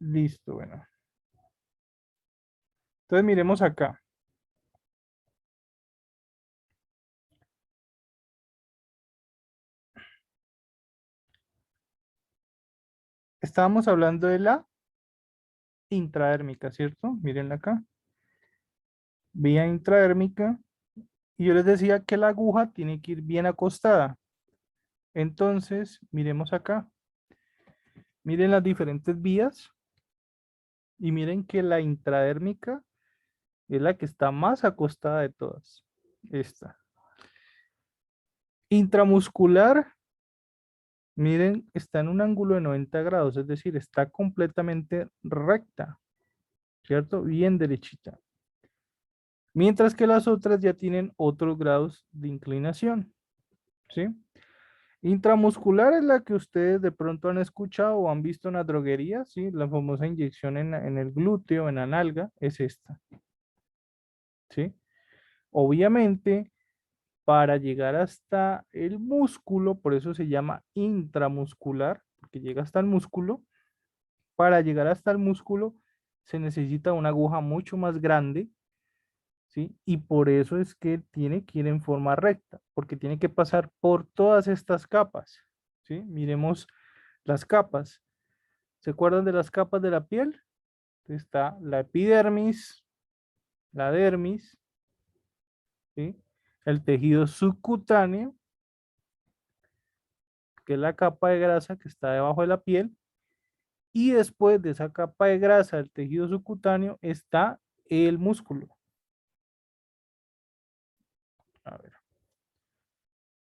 Listo, bueno. Entonces miremos acá. Estábamos hablando de la intradérmica, ¿cierto? Mírenla acá. Vía intradérmica. Y yo les decía que la aguja tiene que ir bien acostada. Entonces, miremos acá. Miren las diferentes vías. Y miren que la intradérmica es la que está más acostada de todas. Esta. Intramuscular, miren, está en un ángulo de 90 grados, es decir, está completamente recta, ¿cierto? Bien derechita. Mientras que las otras ya tienen otros grados de inclinación, ¿sí? Intramuscular es la que ustedes de pronto han escuchado o han visto en la droguería, ¿sí? La famosa inyección en el glúteo, en la nalga, es esta, ¿sí? Obviamente, para llegar hasta el músculo, por eso se llama intramuscular, porque llega hasta el músculo. Para llegar hasta el músculo se necesita una aguja mucho más grande, ¿sí? Y por eso es que tiene que ir en forma recta, porque tiene que pasar por todas estas capas, ¿sí? Miremos las capas. ¿Se acuerdan de las capas de la piel? Está la epidermis, la dermis, ¿sí? El tejido subcutáneo, que es la capa de grasa que está debajo de la piel, y después de esa capa de grasa del tejido subcutáneo está el músculo. A ver,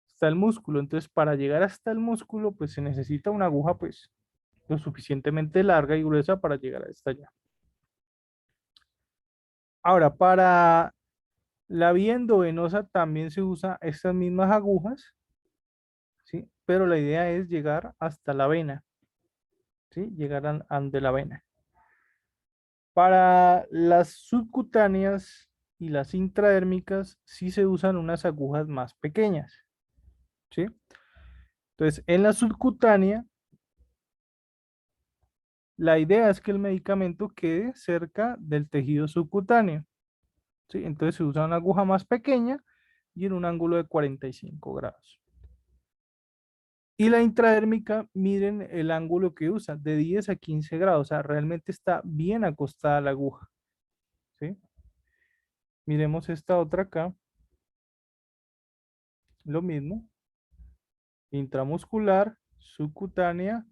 está el músculo. Entonces, para llegar hasta el músculo, pues se necesita una aguja, pues, lo suficientemente larga y gruesa para llegar hasta allá. Ahora, para la vía endovenosa también se usa estas mismas agujas, ¿sí? Pero la idea es llegar hasta la vena, ¿sí? Llegar ante la vena. Para las subcutáneas y las intradérmicas sí se usan unas agujas más pequeñas, ¿sí? Entonces, en la subcutánea, la idea es que el medicamento quede cerca del tejido subcutáneo, ¿sí? Entonces se usa una aguja más pequeña y en un ángulo de 45 grados. Y la intradérmica, miren el ángulo que usa, de 10 a 15 grados, o sea, realmente está bien acostada la aguja, ¿sí? Miremos esta otra acá, lo mismo, intramuscular, subcutánea,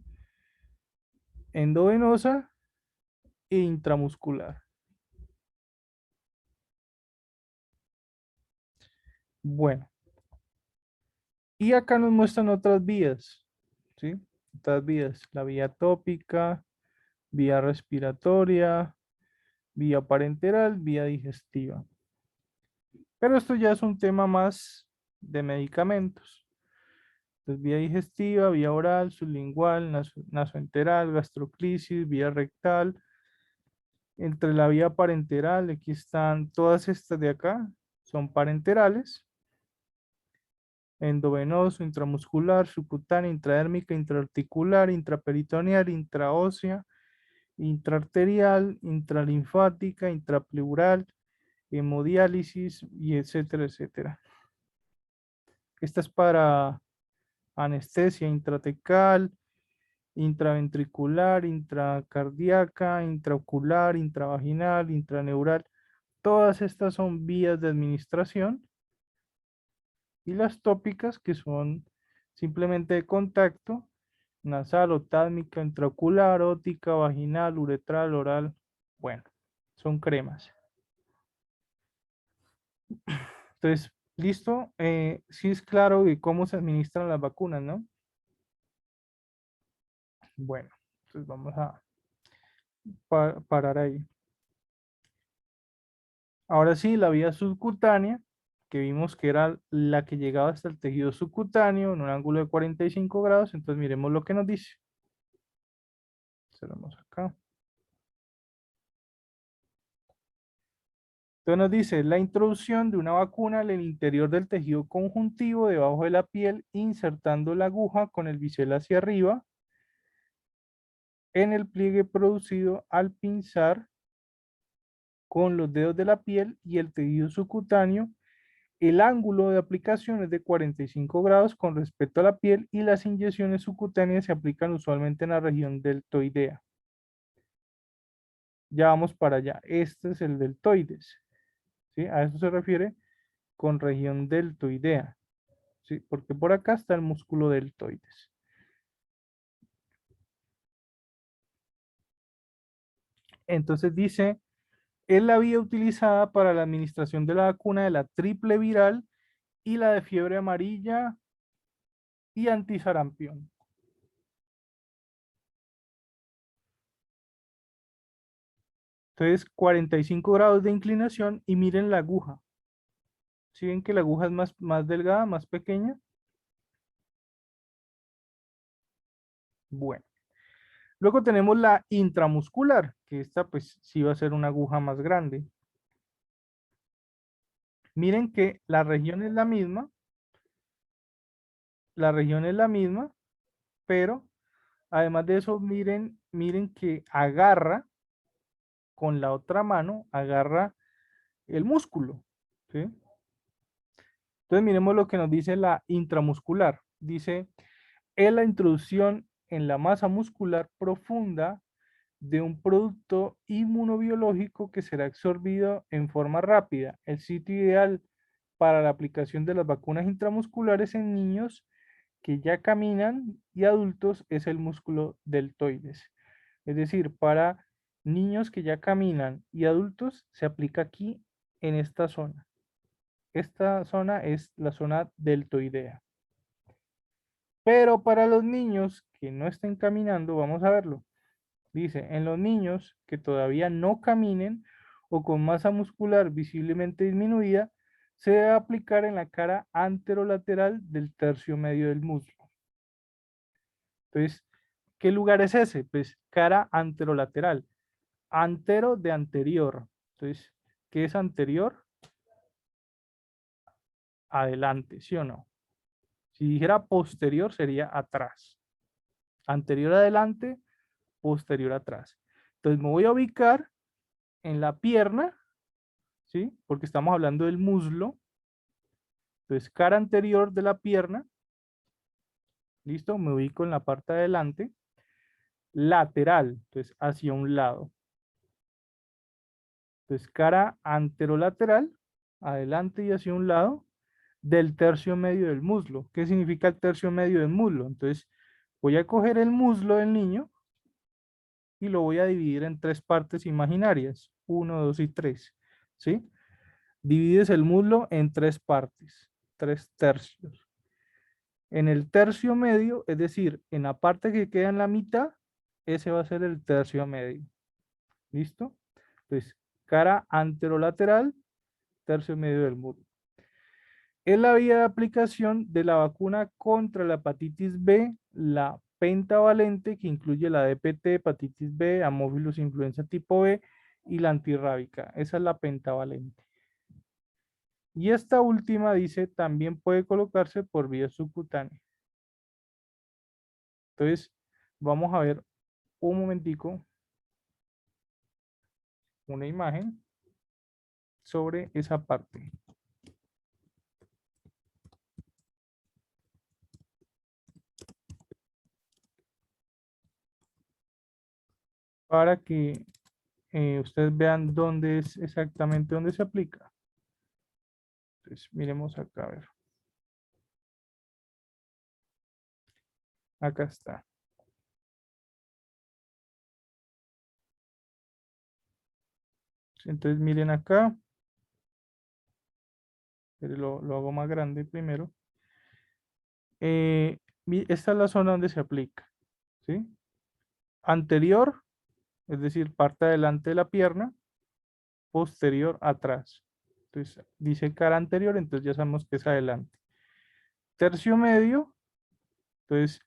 endovenosa e intramuscular. Bueno, y acá nos muestran otras vías, ¿sí? Otras vías, la vía tópica, vía respiratoria, vía parenteral, vía digestiva. Pero esto ya es un tema más de medicamentos. Entonces, vía digestiva, vía oral, sublingual, nasoenteral, gastroclisis, vía rectal. Entre la vía parenteral, aquí están todas estas de acá, son parenterales. Endovenoso, intramuscular, subcutánea, intradérmica, intraarticular, intraperitoneal, intraósea, intraarterial, intralinfática, intrapleural, hemodiálisis y etcétera, etcétera. Esta es para anestesia intratecal, intraventricular, intracardíaca, intraocular, intravaginal, intraneural. Todas estas son vías de administración y las tópicas que son simplemente de contacto, nasal, otálmica, intraocular, óptica, vaginal, uretral, oral. Bueno, son cremas. Entonces, listo. Sí es claro de cómo se administran las vacunas, ¿no? Bueno, entonces vamos a parar ahí. Ahora sí, la vía subcutánea, que vimos que era la que llegaba hasta el tejido subcutáneo en un ángulo de 45 grados. Entonces miremos lo que nos dice. Cerramos acá. Entonces nos dice la introducción de una vacuna en el interior del tejido conjuntivo debajo de la piel, insertando la aguja con el bisel hacia arriba en el pliegue producido al pinzar con los dedos de la piel y el tejido subcutáneo. El ángulo de aplicación es de 45 grados con respecto a la piel y las inyecciones subcutáneas se aplican usualmente en la región deltoidea. Ya vamos para allá. Este es el deltoides. ¿Sí? A eso se refiere con región deltoidea. ¿Sí? Porque por acá está el músculo deltoides. Entonces dice, es la vía utilizada para la administración de la vacuna de la triple viral y la de fiebre amarilla y antisarampión. Entonces, 45 grados de inclinación y miren la aguja. ¿Sí ven que la aguja es más delgada, más pequeña? Bueno. Luego tenemos la intramuscular, que esta pues sí va a ser una aguja más grande. Miren que la región es la misma, pero además de eso, miren que agarra con la otra mano, agarra el músculo. ¿Sí? Entonces miremos lo que nos dice la intramuscular. Dice, es la introducción en la masa muscular profunda de un producto inmunobiológico que será absorbido en forma rápida. El sitio ideal para la aplicación de las vacunas intramusculares en niños que ya caminan y adultos es el músculo deltoides. Es decir, para niños que ya caminan y adultos se aplica aquí en esta zona. Esta zona es la zona deltoidea. Pero para los niños que no estén caminando, vamos a verlo. Dice, en los niños que todavía no caminen o con masa muscular visiblemente disminuida, se debe aplicar en la cara anterolateral del tercio medio del muslo. Entonces, ¿qué lugar es ese? Pues cara anterolateral. Antero de anterior. Entonces, ¿qué es anterior? Adelante, ¿sí o no? Si dijera posterior, sería atrás. Anterior adelante, posterior atrás. Entonces, me voy a ubicar en la pierna, ¿sí? Porque estamos hablando del muslo. Entonces, cara anterior de la pierna. Listo, me ubico en la parte de adelante. Lateral, entonces hacia un lado. Entonces, cara anterolateral, adelante y hacia un lado, del tercio medio del muslo. ¿Qué significa el tercio medio del muslo? Entonces, voy a coger el muslo del niño y lo voy a dividir en tres partes imaginarias. Uno, dos y tres. ¿Sí? Divides el muslo en tres partes, tres tercios. En el tercio medio, es decir, en la parte que queda en la mitad, ese va a ser el tercio medio. ¿Listo? Entonces, cara anterolateral, tercio medio del muslo. Es la vía de aplicación de la vacuna contra la hepatitis B, la pentavalente, que incluye la DPT, hepatitis B, Haemophilus influenza tipo B y la antirrábica. Esa es la pentavalente. Y esta última dice también puede colocarse por vía subcutánea. Entonces, vamos a ver un momentico una imagen sobre esa parte. Para que ustedes vean dónde es exactamente dónde se aplica. Entonces, miremos acá, a ver. Acá está. Entonces, miren acá. Pero lo hago más grande primero. Esta es la zona donde se aplica. ¿Sí? Anterior, es decir, parte adelante de la pierna. Posterior, atrás. Entonces, dice cara anterior, entonces ya sabemos que es adelante. Tercio medio, entonces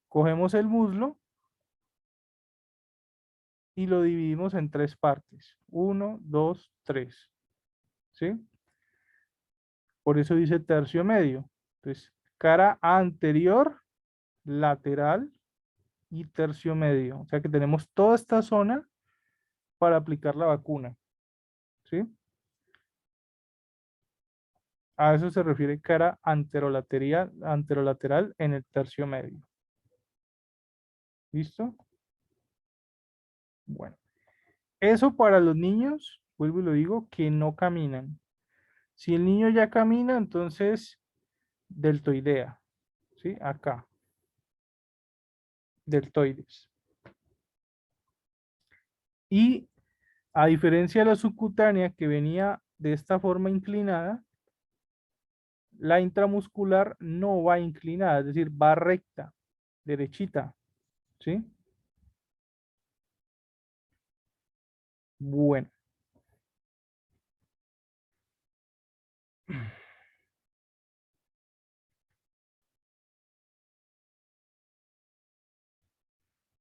cogemos el muslo y lo dividimos en tres partes. Uno, dos, tres. ¿Sí? Por eso dice tercio medio. Entonces, cara anterior, lateral, y tercio medio. O sea que tenemos toda esta zona para aplicar la vacuna, ¿sí? A eso se refiere cara anterolateral en el tercio medio. ¿Listo? Bueno, eso para los niños, vuelvo y lo digo, que no caminan. Si el niño ya camina, entonces deltoidea, ¿sí? Acá, deltoides. Y a diferencia de la subcutánea que venía de esta forma inclinada, la intramuscular no va inclinada, es decir, va recta, derechita, ¿sí? Bueno,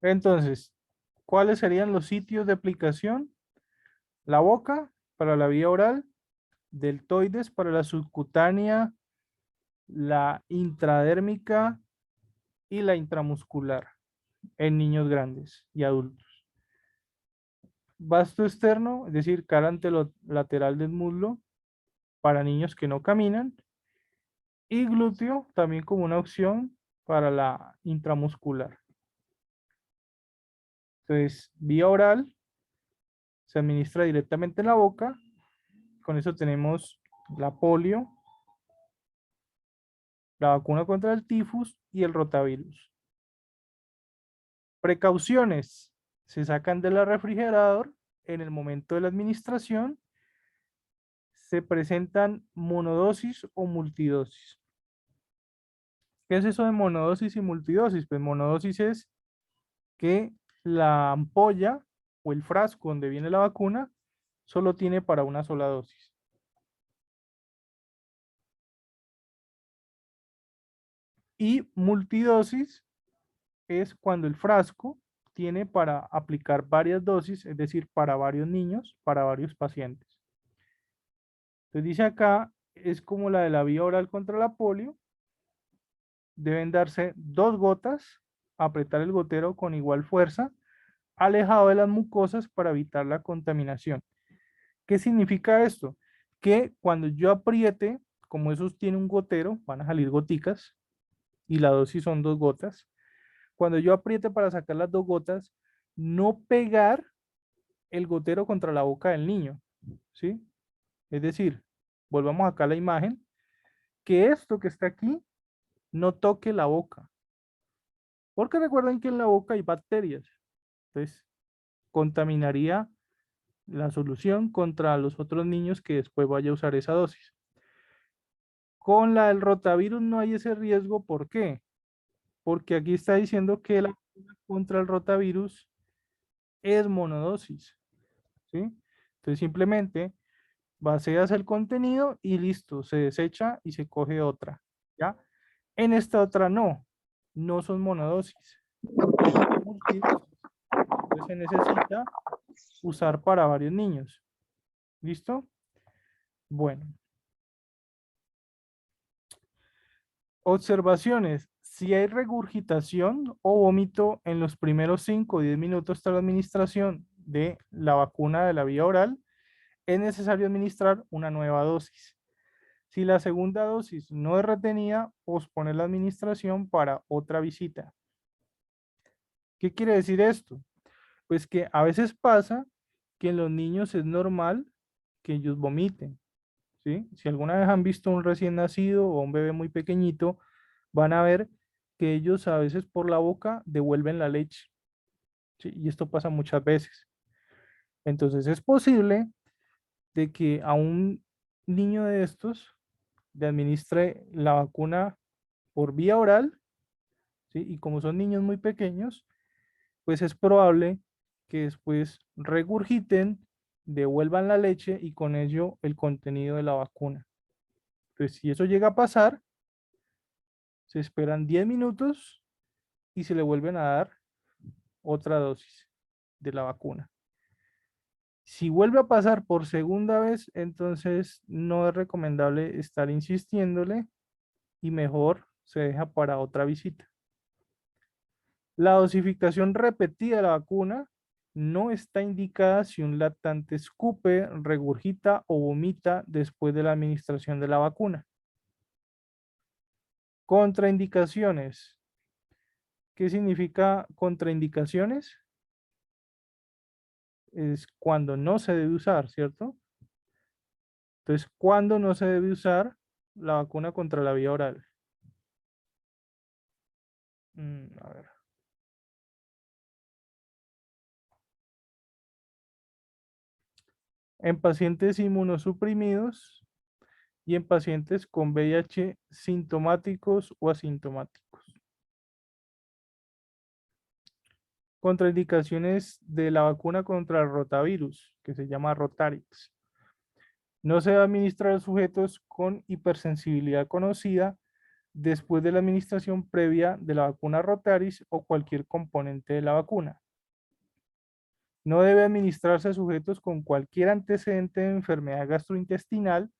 entonces, ¿cuáles serían los sitios de aplicación? La boca para la vía oral, deltoides para la subcutánea, la intradérmica y la intramuscular en niños grandes y adultos. Vasto externo, es decir, cara lateral del muslo para niños que no caminan. Y glúteo también como una opción para la intramuscular. Entonces, vía oral se administra directamente en la boca. Con eso tenemos la polio, la vacuna contra el tifus y el rotavirus. Precauciones. Se sacan del refrigerador en el momento de la administración. Se presentan monodosis o multidosis. ¿Qué es eso de monodosis y multidosis? Pues monodosis es que la ampolla o el frasco donde viene la vacuna solo tiene para una sola dosis. Y multidosis es cuando el frasco tiene para aplicar varias dosis, es decir, para varios niños, para varios pacientes. Entonces dice acá, es como la de la vía oral contra la polio. Deben darse 2 gotas, apretar el gotero con igual fuerza, alejado de las mucosas para evitar la contaminación. ¿Qué significa esto? Que cuando yo apriete, como esos tiene un gotero, van a salir goticas y la dosis son 2 gotas. Cuando yo apriete para sacar las 2 gotas, no pegar el gotero contra la boca del niño, ¿sí? Es decir, volvamos acá a la imagen, que esto que está aquí no toque la boca, porque recuerden que en la boca hay bacterias, entonces contaminaría la solución contra los otros niños que después vaya a usar esa dosis. Con la del rotavirus no hay ese riesgo, ¿por qué? Porque aquí está diciendo que la vacuna contra el rotavirus es monodosis, ¿sí? Entonces simplemente vacías el contenido y listo, se desecha y se coge otra, ¿ya? En esta otra no, no son monodosis, son multidosis. Entonces se necesita usar para varios niños, ¿listo? Bueno, observaciones. Si hay regurgitación o vómito en los primeros 5 o 10 minutos tras la administración de la vacuna de la vía oral, es necesario administrar una nueva dosis. Si la segunda dosis no es retenida, posponer la administración para otra visita. ¿Qué quiere decir esto? Pues que a veces pasa que en los niños es normal que ellos vomiten, ¿sí? Si alguna vez han visto un recién nacido o un bebé muy pequeñito, van a ver que ellos a veces por la boca devuelven la leche, ¿sí? Y esto pasa muchas veces. Entonces es posible de que a un niño de estos le administre la vacuna por vía oral, ¿sí? Y como son niños muy pequeños, pues es probable que después regurgiten, devuelvan la leche y con ello el contenido de la vacuna. Entonces, si eso llega a pasar, se esperan 10 minutos y se le vuelven a dar otra dosis de la vacuna. Si vuelve a pasar por segunda vez, entonces no es recomendable estar insistiéndole y mejor se deja para otra visita. La dosificación repetida de la vacuna no está indicada si un lactante escupe, regurgita o vomita después de la administración de la vacuna. Contraindicaciones. ¿Qué significa contraindicaciones? Es cuando no se debe usar, ¿cierto? Entonces, ¿cuándo no se debe usar la vacuna contra la vía oral? A ver. En pacientes inmunosuprimidos y en pacientes con VIH sintomáticos o asintomáticos. Contraindicaciones de la vacuna contra el rotavirus, que se llama Rotarix. No se va a administrar a sujetos con hipersensibilidad conocida después de la administración previa de la vacuna Rotarix o cualquier componente de la vacuna. No debe administrarse a sujetos con cualquier antecedente de enfermedad gastrointestinal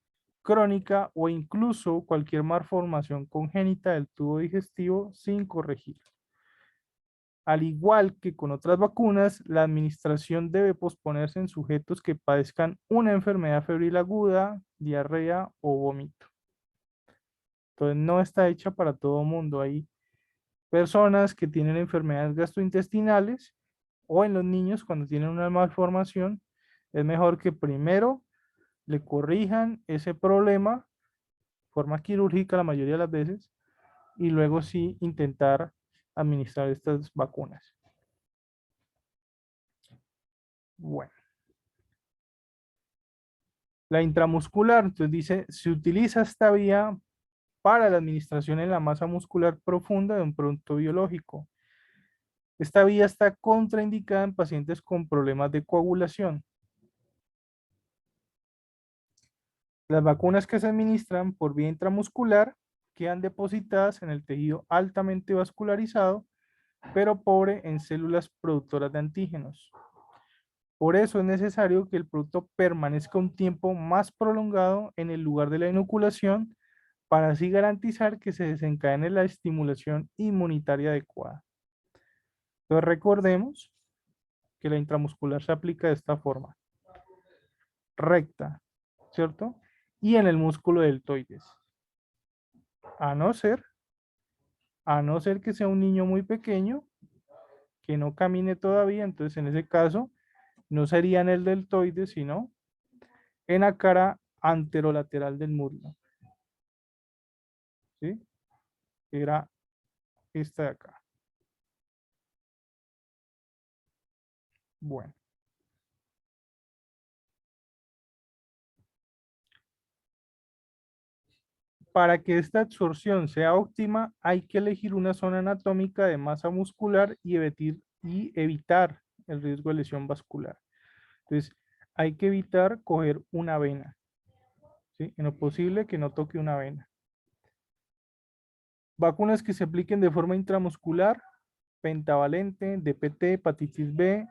crónica o incluso cualquier malformación congénita del tubo digestivo sin corregir. Al igual que con otras vacunas, la administración debe posponerse en sujetos que padezcan una enfermedad febril aguda, diarrea o vómito. Entonces no está hecha para todo mundo. Hay personas que tienen enfermedades gastrointestinales o en los niños cuando tienen una malformación, es mejor que primero le corrijan ese problema de forma quirúrgica la mayoría de las veces y luego sí intentar administrar estas vacunas. Bueno, la intramuscular, entonces dice, se utiliza esta vía para la administración en la masa muscular profunda de un producto biológico. Esta vía está contraindicada en pacientes con problemas de coagulación. Las vacunas que se administran por vía intramuscular quedan depositadas en el tejido altamente vascularizado, pero pobre en células productoras de antígenos. Por eso es necesario que el producto permanezca un tiempo más prolongado en el lugar de la inoculación para así garantizar que se desencadene la estimulación inmunitaria adecuada. Entonces recordemos que la intramuscular se aplica de esta forma, recta, ¿cierto? Y en el músculo deltoides. A no ser, a no ser que sea un niño muy pequeño, que no camine todavía, entonces en ese caso no sería en el deltoide, sino en la cara anterolateral del muslo, ¿sí? Era esta de acá. Bueno, para que esta absorción sea óptima, hay que elegir una zona anatómica de masa muscular y evitar el riesgo de lesión vascular. Entonces, hay que evitar coger una vena, ¿sí? En lo posible que no toque una vena. Vacunas que se apliquen de forma intramuscular, pentavalente, DPT, hepatitis B,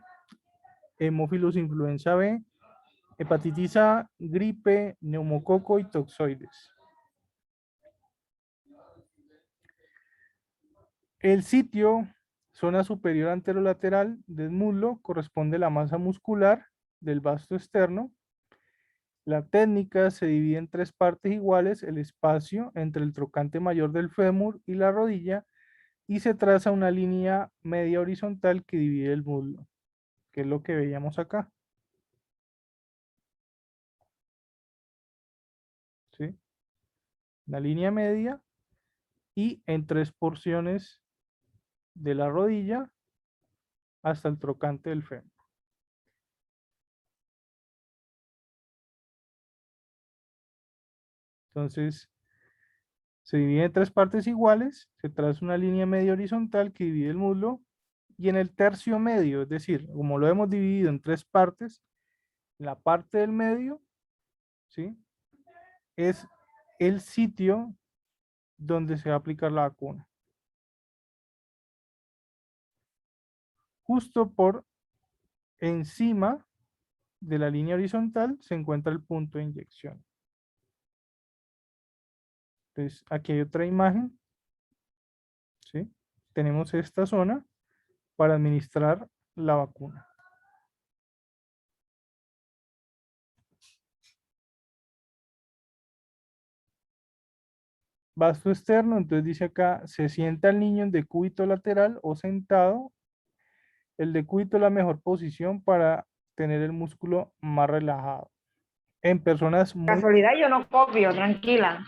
hemófilos influenza B, hepatitis A, gripe, neumococo y toxoides. El sitio, zona superior anterolateral del muslo, corresponde a la masa muscular del vasto externo. La técnica se divide en tres partes iguales, el espacio entre el trocante mayor del fémur y la rodilla, y se traza una línea media horizontal que divide el muslo, que es lo que veíamos acá, ¿sí? Una línea media y en tres porciones de la rodilla hasta el trocante del fémur. Entonces, se divide en tres partes iguales, se traza una línea media horizontal que divide el muslo y en el tercio medio, es decir, como lo hemos dividido en tres partes, la parte del medio, ¿sí? Es el sitio donde se va a aplicar la vacuna. Justo por encima de la línea horizontal se encuentra el punto de inyección. Entonces, aquí hay otra imagen, ¿sí? Tenemos esta zona para administrar la vacuna. Vasto externo, entonces dice acá, se sienta el niño en decúbito lateral o sentado. El decúbito es la mejor posición para tener el músculo más relajado. En personas muy... Casualidad, yo no copio, tranquila.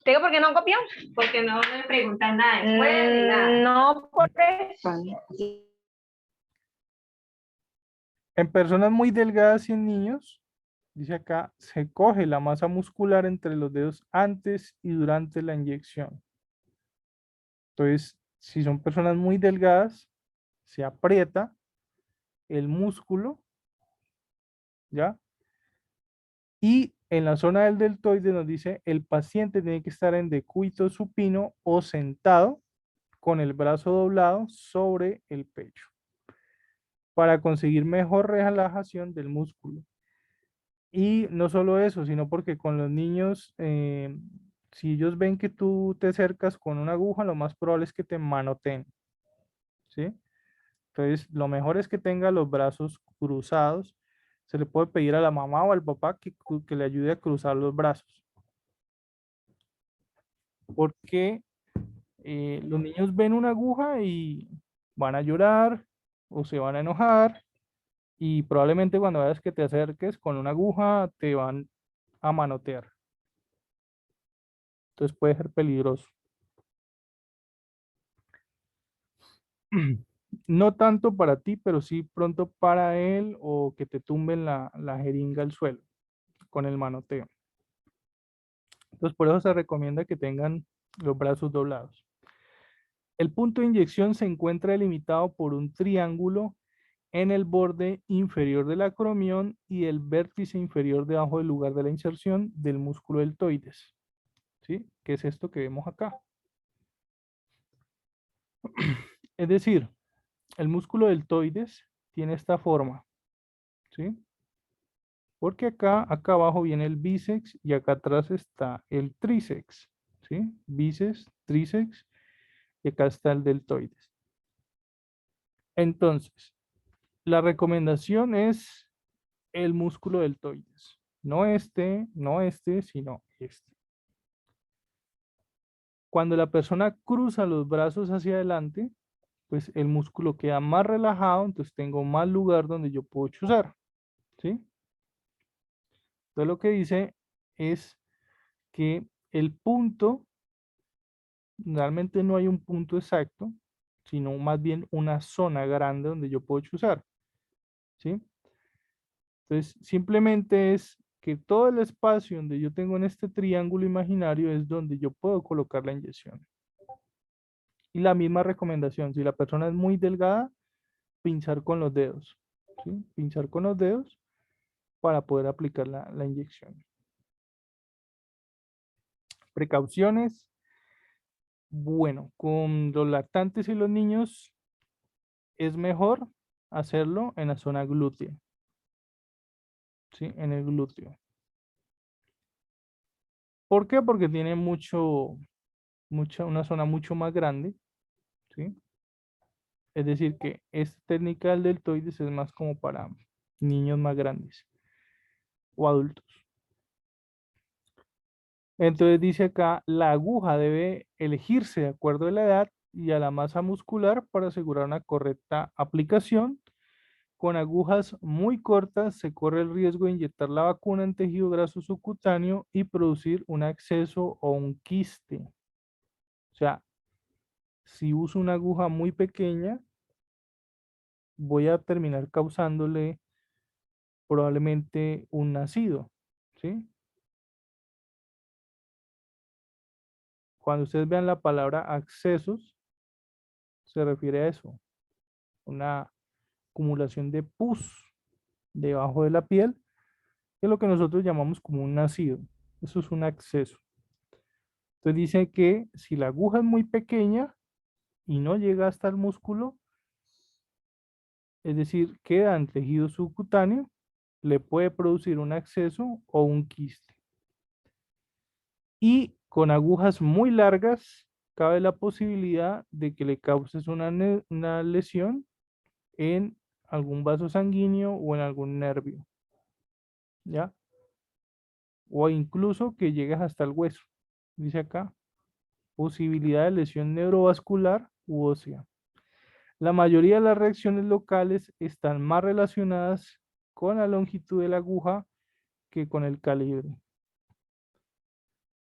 ¿Te digo por qué no copio? Porque no me preguntan nada después ni nada. No por eso. En personas muy delgadas y en niños, dice acá, se coge la masa muscular entre los dedos antes y durante la inyección. Entonces, si son personas muy delgadas, se aprieta el músculo, ¿ya? Y en la zona del deltoide nos dice, el paciente tiene que estar en decúbito supino o sentado con el brazo doblado sobre el pecho para conseguir mejor relajación del músculo. Y no solo eso, sino porque con los niños, si ellos ven que tú te acercas con una aguja, lo más probable es que te manoteen, ¿sí? Entonces, lo mejor es que tenga los brazos cruzados. Se le puede pedir a la mamá o al papá que le ayude a cruzar los brazos. Porque los niños ven una aguja y van a llorar o se van a enojar y probablemente cuando veas que te acerques con una aguja te van a manotear. Entonces puede ser peligroso. No tanto para ti, pero sí pronto para él o que te tumben la jeringa al suelo con el manoteo. Entonces por eso se recomienda que tengan los brazos doblados. El punto de inyección se encuentra delimitado por un triángulo en el borde inferior del acromión y el vértice inferior debajo del lugar de la inserción del músculo deltoides. ¿Sí? ¿Qué es esto que vemos acá? Es decir, el músculo deltoides tiene esta forma, ¿sí? Porque acá abajo viene el bíceps y acá atrás está el tríceps, ¿sí? Bíceps, tríceps y acá está el deltoides. Entonces, la recomendación es el músculo deltoides. No este, sino este. Cuando la persona cruza los brazos hacia adelante, pues el músculo queda más relajado, entonces tengo más lugar donde yo puedo chuzar, ¿sí? Entonces lo que dice es que el punto, realmente no hay un punto exacto, sino más bien una zona grande donde yo puedo chuzar, ¿sí? Entonces simplemente es que todo el espacio donde yo tengo en este triángulo imaginario es donde yo puedo colocar la inyección. Y la misma recomendación, si la persona es muy delgada, pinchar con los dedos, ¿sí? Pinchar con los dedos para poder aplicar la inyección. Precauciones. Bueno, con los lactantes y los niños es mejor hacerlo en la zona glútea, ¿sí? En el glúteo. ¿Por qué? Porque tiene una zona mucho más grande, ¿sí? Es decir, que esta técnica del deltoides es más como para niños más grandes o adultos. Entonces dice acá, la aguja debe elegirse de acuerdo a la edad y a la masa muscular para asegurar una correcta aplicación. Con agujas muy cortas se corre el riesgo de inyectar la vacuna en tejido graso subcutáneo y producir un absceso o un quiste. O sea, si uso una aguja muy pequeña, voy a terminar causándole probablemente un nacido, ¿sí? Cuando ustedes vean la palabra accesos, se refiere a eso, una acumulación de pus debajo de la piel, que es lo que nosotros llamamos como un nacido. Eso es un acceso. Entonces dice que si la aguja es muy pequeña y no llega hasta el músculo, es decir, queda en tejido subcutáneo, le puede producir un acceso o un quiste. Y con agujas muy largas, cabe la posibilidad de que le causes una lesión en algún vaso sanguíneo o en algún nervio, ¿ya? O incluso que llegues hasta el hueso. Dice acá, posibilidad de lesión neurovascular u ósea. La mayoría de las reacciones locales están más relacionadas con la longitud de la aguja que con el calibre.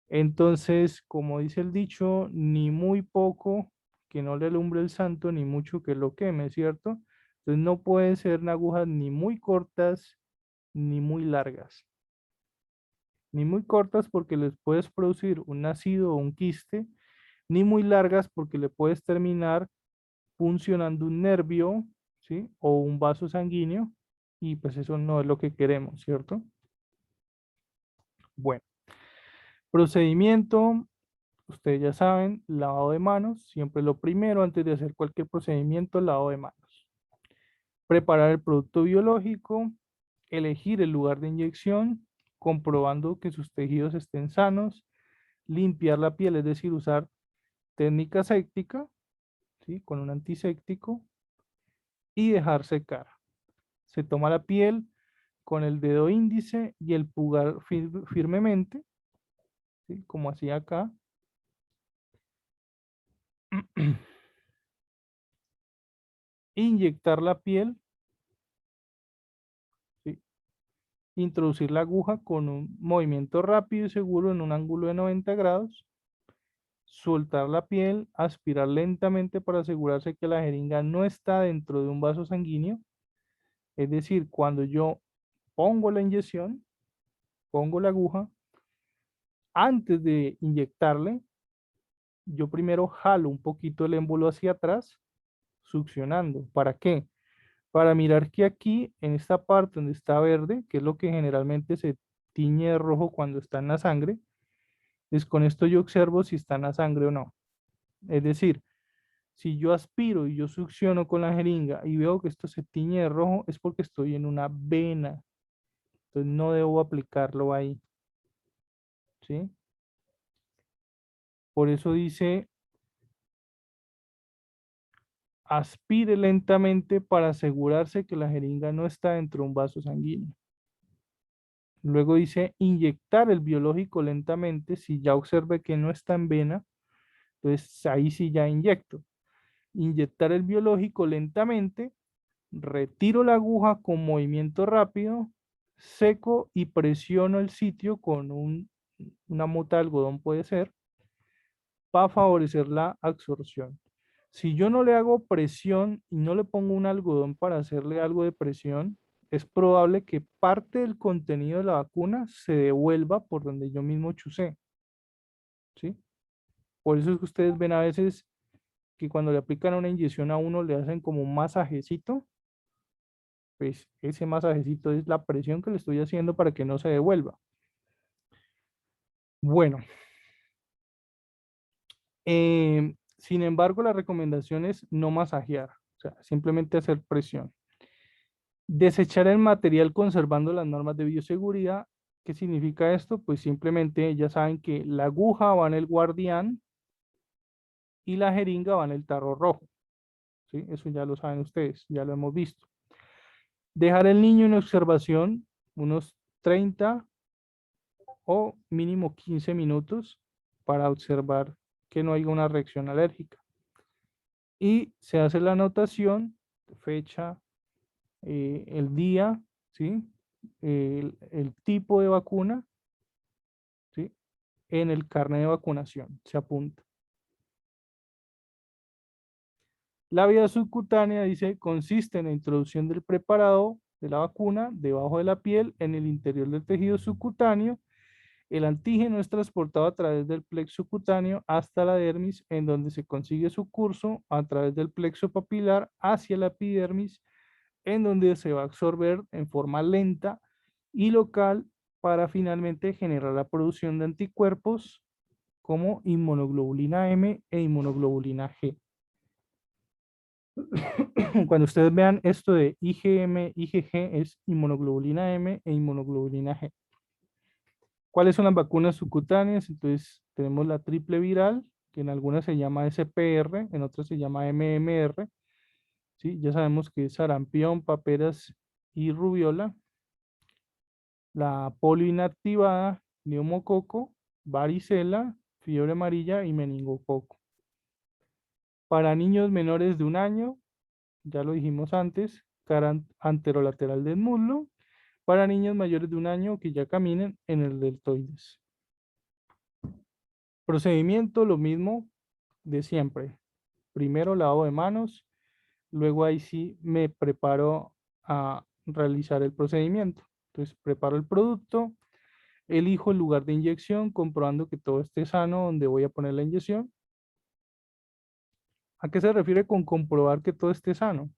Entonces, como dice el dicho, ni muy poco que no le alumbre el santo, ni mucho que lo queme, ¿cierto? Entonces no pueden ser agujas ni muy cortas ni muy largas. Ni muy cortas porque les puedes producir un ácido o un quiste, ni muy largas porque le puedes terminar funcionando un nervio, ¿sí? O un vaso sanguíneo, y pues eso no es lo que queremos, ¿cierto? Bueno, procedimiento, ustedes ya saben, lavado de manos, siempre lo primero antes de hacer cualquier procedimiento, lavado de manos. Preparar el producto biológico, elegir el lugar de inyección, comprobando que sus tejidos estén sanos, limpiar la piel, es decir, usar técnica séptica, ¿sí? Con un antiséptico y dejar secar. Se toma la piel con el dedo índice y el pulgar firmemente, ¿sí? Como hacía acá. Inyectar la piel, ¿sí? Introducir la aguja con un movimiento rápido y seguro en un ángulo de 90 grados. Soltar la piel, aspirar lentamente para asegurarse que la jeringa no está dentro de un vaso sanguíneo. Es decir, cuando yo pongo la inyección, pongo la aguja, antes de inyectarle, yo primero jalo un poquito el émbolo hacia atrás, succionando. ¿Para qué? Para mirar que aquí, en esta parte donde está verde, que es lo que generalmente se tiñe de rojo cuando está en la sangre, es con esto yo observo si está en la sangre o no. Es decir, si yo aspiro y yo succiono con la jeringa y veo que esto se tiñe de rojo, es porque estoy en una vena. Entonces no debo aplicarlo ahí. ¿Sí? Por eso dice, aspire lentamente para asegurarse que la jeringa no está dentro de un vaso sanguíneo. Luego dice, inyectar el biológico lentamente. Si ya observe que no está en vena, entonces ahí sí ya inyecto. Inyectar el biológico lentamente, retiro la aguja con movimiento rápido, seco y presiono el sitio con una mota de algodón, puede ser, para favorecer la absorción. Si yo no le hago presión y no le pongo un algodón para hacerle algo de presión, es probable que parte del contenido de la vacuna se devuelva por donde yo mismo chusé, ¿sí? Por eso es que ustedes ven a veces que cuando le aplican una inyección a uno le hacen como un masajecito, pues ese masajecito es la presión que le estoy haciendo para que no se devuelva. Bueno, sin embargo, la recomendación es no masajear, o sea, simplemente hacer presión. Desechar el material conservando las normas de bioseguridad. ¿Qué significa esto? Pues simplemente ya saben que la aguja va en el guardián y la jeringa va en el tarro rojo. ¿Sí? Eso ya lo saben ustedes, ya lo hemos visto. Dejar el niño en observación unos 30 o mínimo 15 minutos para observar que no haya una reacción alérgica. Y se hace la anotación, fecha, el día, ¿sí? El tipo de vacuna, ¿sí? En el carnet de vacunación se apunta. La vía subcutánea, dice, consiste en la introducción del preparado de la vacuna debajo de la piel en el interior del tejido subcutáneo. El antígeno es transportado a través del plexo cutáneo hasta la dermis, en donde se consigue su curso a través del plexo papilar hacia la epidermis, en donde se va a absorber en forma lenta y local para finalmente generar la producción de anticuerpos como inmunoglobulina M e inmunoglobulina G. Cuando ustedes vean esto de IgM, IgG, es inmunoglobulina M e inmunoglobulina G. ¿Cuáles son las vacunas subcutáneas? Entonces tenemos la triple viral, que en algunas se llama SPR, en otras se llama MMR, ¿sí? Ya sabemos que es sarampión, paperas y rubiola. La polio inactivada, neumococo, varicela, fiebre amarilla y meningococo. Para niños menores de 1 año, ya lo dijimos antes, cara anterolateral del muslo. Para niños mayores de 1 año que ya caminen, en el deltoides. Procedimiento, lo mismo de siempre. Primero lavado de manos, luego ahí sí me preparo a realizar el procedimiento. Entonces preparo el producto, elijo el lugar de inyección, comprobando que todo esté sano donde voy a poner la inyección. ¿A qué se refiere con comprobar que todo esté sano?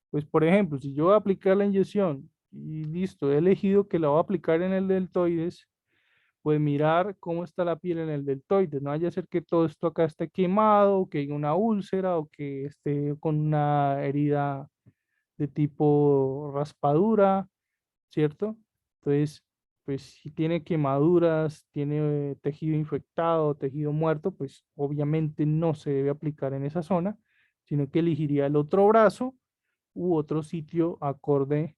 Pues por ejemplo, si yo voy a aplicar la inyección y listo, he elegido que la voy a aplicar en el deltoides, pues mirar cómo está la piel en el deltoides. No vaya a ser que todo esto acá esté quemado, o que haya una úlcera, o que esté con una herida de tipo raspadura, ¿cierto? Entonces, pues si tiene quemaduras, tiene tejido infectado, tejido muerto, pues obviamente no se debe aplicar en esa zona, sino que elegiría el otro brazo u otro sitio acorde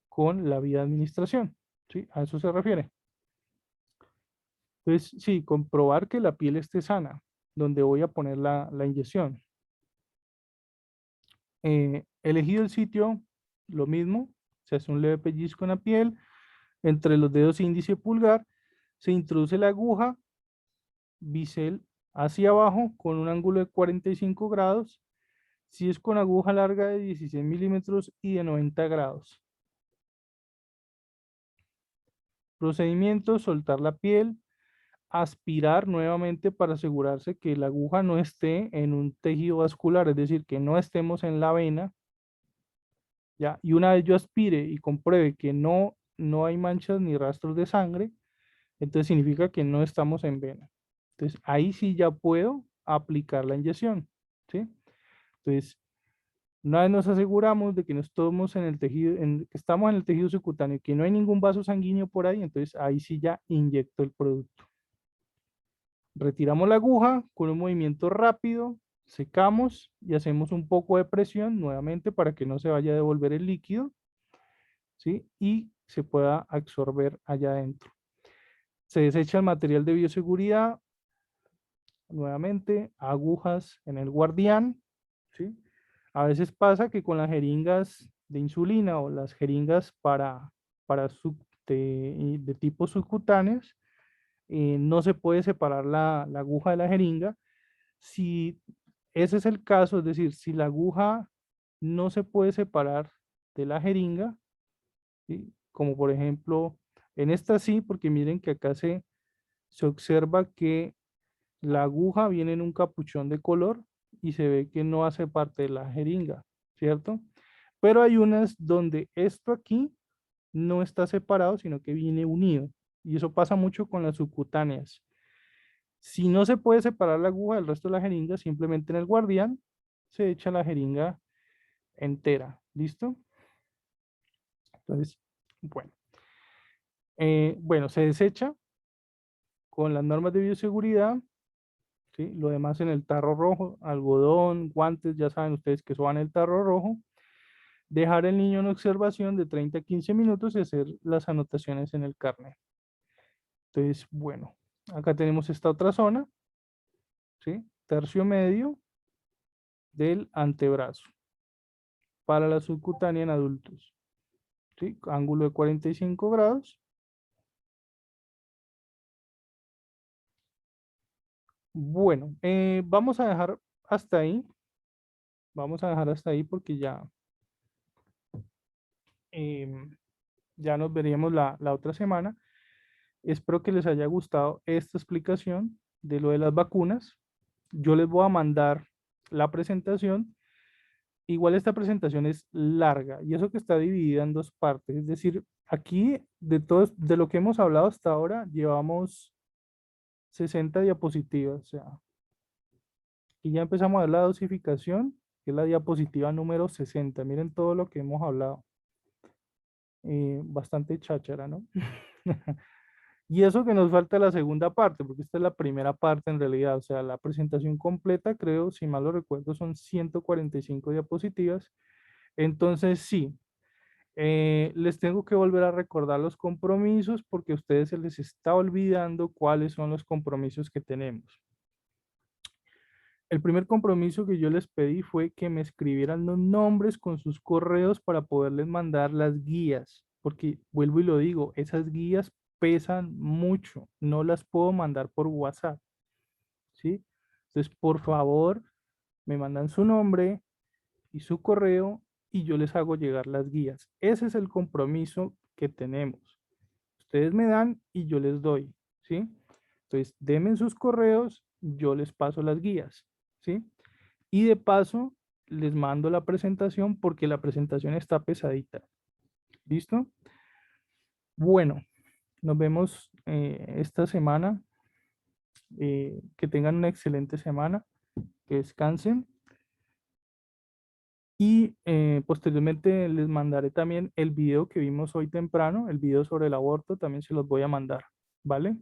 con la vía de administración, ¿sí? A eso se refiere. Entonces, sí, comprobar que la piel esté sana, donde voy a poner la inyección. Elegido el sitio, lo mismo, se hace un leve pellizco en la piel, entre los dedos índice y pulgar, se introduce la aguja, bisel hacia abajo con un ángulo de 45 grados, si es con aguja larga de 16 milímetros y de 90 grados. Procedimiento, soltar la piel, aspirar nuevamente para asegurarse que la aguja no esté en un tejido vascular, es decir, que no estemos en la vena, ¿ya? Y una vez yo aspire y compruebe que no hay manchas ni rastros de sangre, entonces significa que no estamos en vena. Entonces ahí sí ya puedo aplicar la inyección, ¿sí? Entonces, una vez nos aseguramos de que no estamos en el tejido, que estamos en el tejido subcutáneo y que no hay ningún vaso sanguíneo por ahí, entonces ahí sí ya inyecto el producto. Retiramos la aguja con un movimiento rápido, secamos y hacemos un poco de presión nuevamente para que no se vaya a devolver el líquido, ¿sí? Y se pueda absorber allá adentro. Se desecha el material de bioseguridad, nuevamente agujas en el guardián, ¿sí? A veces pasa que con las jeringas de insulina o las jeringas de tipo subcutáneos, no se puede separar la aguja de la jeringa. Si ese es el caso, es decir, si la aguja no se puede separar de la jeringa, ¿sí? Como por ejemplo, en esta sí, porque miren que acá se observa que la aguja viene en un capuchón de color y se ve que no hace parte de la jeringa, ¿cierto? Pero hay unas donde esto aquí no está separado, sino que viene unido. Y eso pasa mucho con las subcutáneas. Si no se puede separar la aguja del resto de la jeringa, simplemente en el guardián se echa la jeringa entera. ¿Listo? Entonces, bueno. Bueno, se desecha con las normas de bioseguridad, ¿sí? Lo demás en el tarro rojo, algodón, guantes, ya saben ustedes que eso va en el tarro rojo. Dejar al niño en observación de 30 a 15 minutos y hacer las anotaciones en el carnet. Entonces, bueno, acá tenemos esta otra zona, ¿sí? Tercio medio del antebrazo para la subcutánea en adultos, ¿sí? Ángulo de 45 grados. Bueno, vamos a dejar hasta ahí. Vamos a dejar hasta ahí porque ya nos veríamos la otra semana. Espero que les haya gustado esta explicación de lo de las vacunas. Yo les voy a mandar la presentación. Igual esta presentación es larga y eso que está dividida en dos partes. Es decir, aquí de lo que hemos hablado hasta ahora, llevamos 60 diapositivas. O sea, y ya empezamos a ver la dosificación, que es la diapositiva número 60. Miren todo lo que hemos hablado. Bastante cháchara, ¿no? Y eso que nos falta la segunda parte, porque esta es la primera parte en realidad, o sea, la presentación completa, creo, si mal lo recuerdo, son 145 diapositivas. Entonces, sí, les tengo que volver a recordar los compromisos porque a ustedes se les está olvidando cuáles son los compromisos que tenemos. El primer compromiso que yo les pedí fue que me escribieran los nombres con sus correos para poderles mandar las guías, porque vuelvo y lo digo, esas guías pesan mucho, no las puedo mandar por WhatsApp, ¿sí? Entonces, por favor, me mandan su nombre y su correo y yo les hago llegar las guías. Ese es el compromiso que tenemos. Ustedes me dan y yo les doy, ¿sí? Entonces, denme sus correos, yo les paso las guías, ¿sí? Y de paso, les mando la presentación porque la presentación está pesadita. ¿Listo? Bueno, nos vemos esta semana. Que tengan una excelente semana, que descansen. Y posteriormente les mandaré también el video que vimos hoy temprano, el video sobre el aborto, también se los voy a mandar, ¿vale?